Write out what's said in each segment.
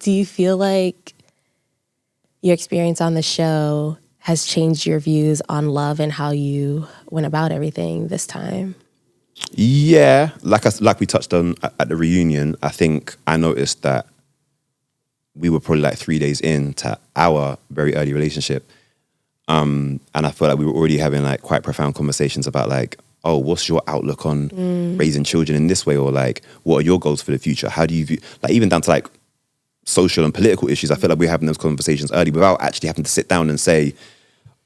Do you feel like your experience on the show has changed your views on love and how you went about everything this time? Yeah, like we touched on at the reunion, I think I noticed that we were probably like 3 days into our very early relationship. And I felt like we were already having like quite profound conversations about like, oh, what's your outlook on raising children in this way? Or like, what are your goals for the future? How do you view, like even down to like social and political issues, I feel like we're having those conversations early without actually having to sit down and say,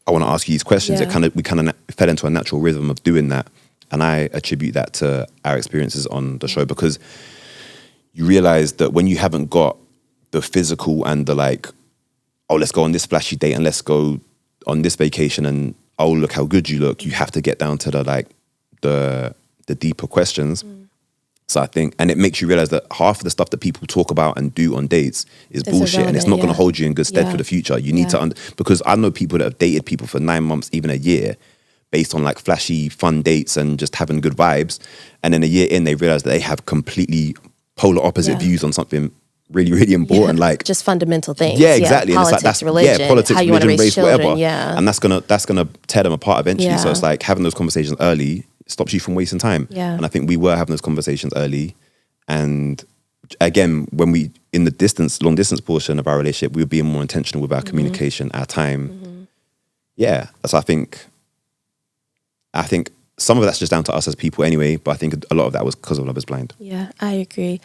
I want to ask you these questions. Yeah. We kind of fell into a natural rhythm of doing that. And I attribute that to our experiences on the show, because you realize that when you haven't got the physical and the like, oh, let's go on this flashy date and let's go on this vacation and oh, look how good you look. You have to get down to the like the deeper questions. So I think, and it makes you realize that half of the stuff that people talk about and do on dates is bullshit, and it's not going to hold you in good stead for the future. You need to, because I know people that have dated people for 9 months, even a year, based on like flashy, fun dates and just having good vibes. And then a year in, they realize that they have completely polar opposite views on something really, really important, like just fundamental things. Yeah, exactly. Politics, and it's like, that's, religion, politics, how you religion, want to raise race, children, whatever. yeah. And that's gonna tear them apart eventually. So Yeah. it's like having those conversations early stops you from wasting time. Yeah. And I think we were having those conversations early. And again, when we in the long distance portion of our relationship, we were being more intentional with our communication, our time. Yeah. So I think some of that's just down to us as people anyway, but I think a lot of that was because of Love is Blind. Yeah, I agree.